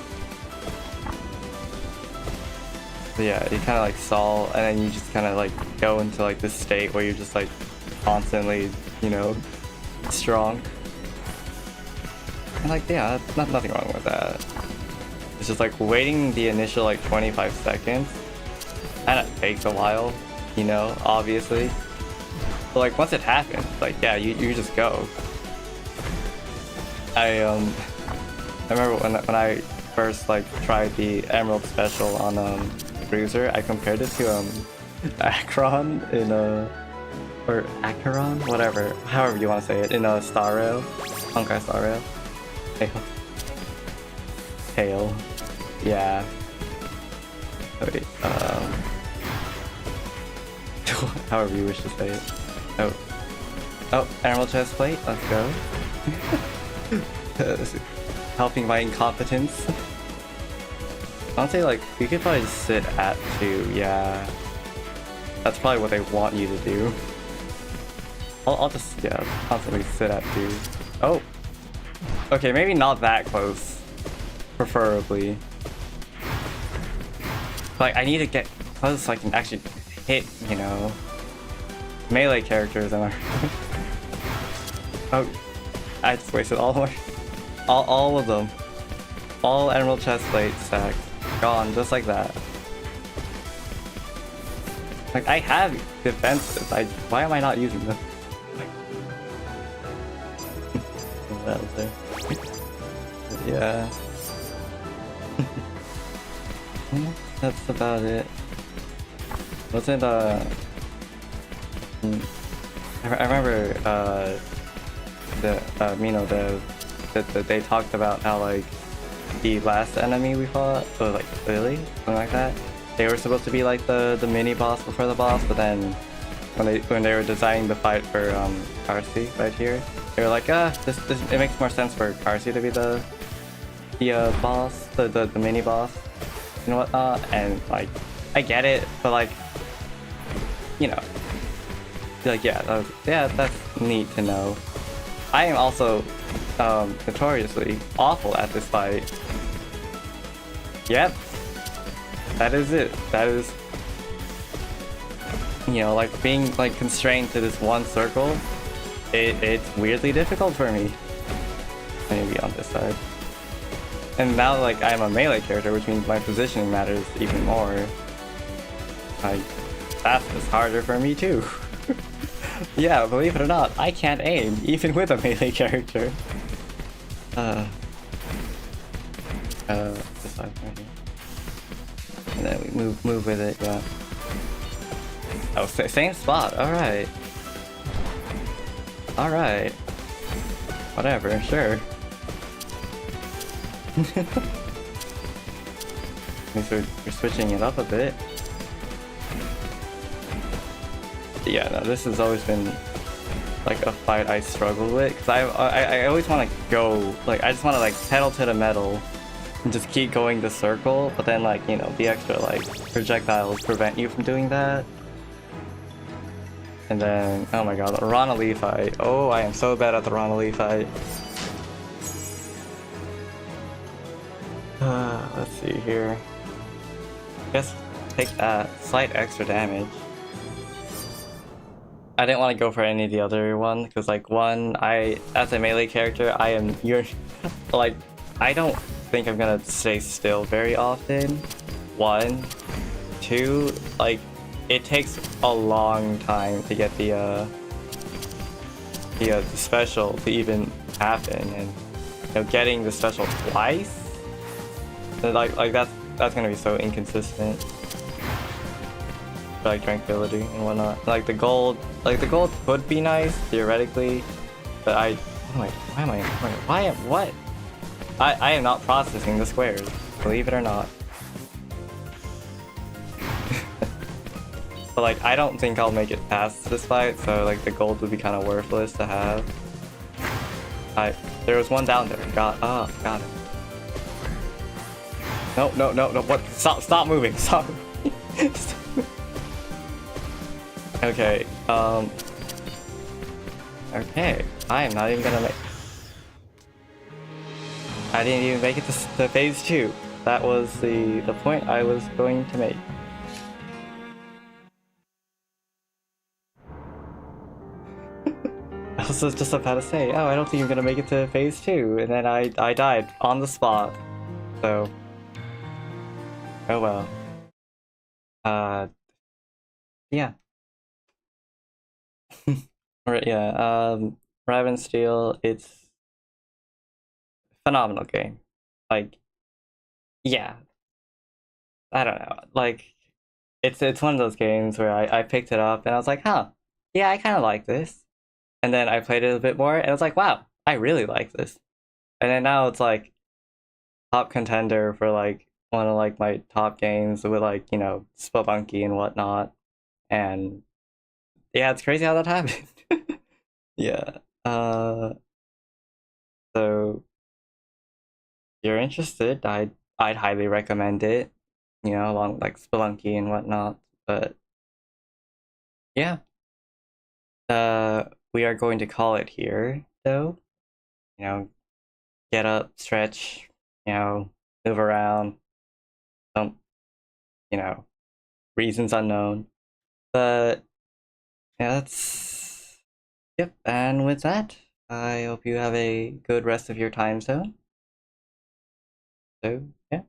But yeah, you kind of like stall, and then you just kind of like go into like this state where you're just like constantly, you know, strong. And like, yeah, nothing wrong with that. It's just like waiting the initial like 25 seconds. And it takes a while, you know, obviously. But like once it happens, like, yeah, you just go. I remember when I first like tried the Emerald special on bruiser, I compared it to Acheron in or Acheron, whatever, however you want to say it, in Star Rail, Honkai Star Rail. Tail. Yeah. Wait, however you wish to say it. Oh, Emerald Chest Plate, let's go. Helping my incompetence. Honestly, like, you could probably just sit at 2, yeah. That's probably what they want you to do. I'll just, yeah, constantly sit at 2. Oh! Okay, maybe not that close. Preferably. Like, I need to get close so I can actually hit, you know, melee characters. Am I? Oh, I just wasted all of them. All Emerald Chest Plate stacks gone just like that. Like, I have defenses. Why am I not using them? What else there? Yeah. That's about it. Wasn't I remember they talked about how, like, the last enemy we fought, or like Lily, something like that, they were supposed to be like the mini boss before the boss, but then when they were designing the fight for Karsi right here, they were like, it makes more sense for Karsi to be the boss, the mini boss and whatnot. And like, I get it, but like, you know, like, yeah, that's neat to know. I am also notoriously awful at this fight. Yep, that is it. That is, you know, like, being like constrained to this one circle. It's weirdly difficult for me. Maybe on this side. And now, like, I'm a melee character, which means my positioning matters even more. Like, that's just harder for me too. Yeah, believe it or not, I can't aim, even with a melee character. This side right here. And then we move with it, yeah. Oh, same spot, alright. Alright. Whatever, sure. So we're switching it up a bit. Yeah, no, this has always been like a fight I struggle with, because I always want to go, like, I just want to like pedal to the metal and just keep going the circle, but then, like, you know, the extra like projectiles prevent you from doing that. And then, oh my god, the Rana Lee fight. Oh, I am so bad at the Rana Lee fight. Let's see here. Guess take that. Slight extra damage. I didn't want to go for any of the other one, because, like, one, as a melee character, like, I don't think I'm gonna stay still very often. 1, 2, like, it takes a long time to get the special to even happen, and, you know, getting the special twice, like that's gonna be so inconsistent. Like tranquility and whatnot. Like the gold could be nice theoretically, but I am not processing the squares, believe it or not. But like, I don't think I'll make it past this fight, so like the gold would be kind of worthless to have. There was one down there. Got it. No, what? Stop moving. Stop. Stop. Okay, okay, I am not even gonna make... I didn't even make it to phase 2. That was the point I was going to make. I was just about to say, oh, I don't think I'm gonna make it to phase 2, and then I died on the spot. So, oh well. Yeah. Right, yeah, Raven Steel, it's a phenomenal game. Like, yeah. I don't know. Like, it's one of those games where I picked it up and I was like, huh, yeah, I kind of like this. And then I played it a bit more and I was like, wow, I really like this. And then now it's like top contender for like one of like my top games with like, you know, Spelunky and whatnot. And yeah, it's crazy how that happened. Yeah. So if you're interested, I'd highly recommend it. You know, along with like Spelunky and whatnot. But yeah. We are going to call it here, though. You know, get up, stretch, you know, move around. Some, you know, reasons unknown. But yeah, that's yep. And with that, I hope you have a good rest of your time zone. So yeah.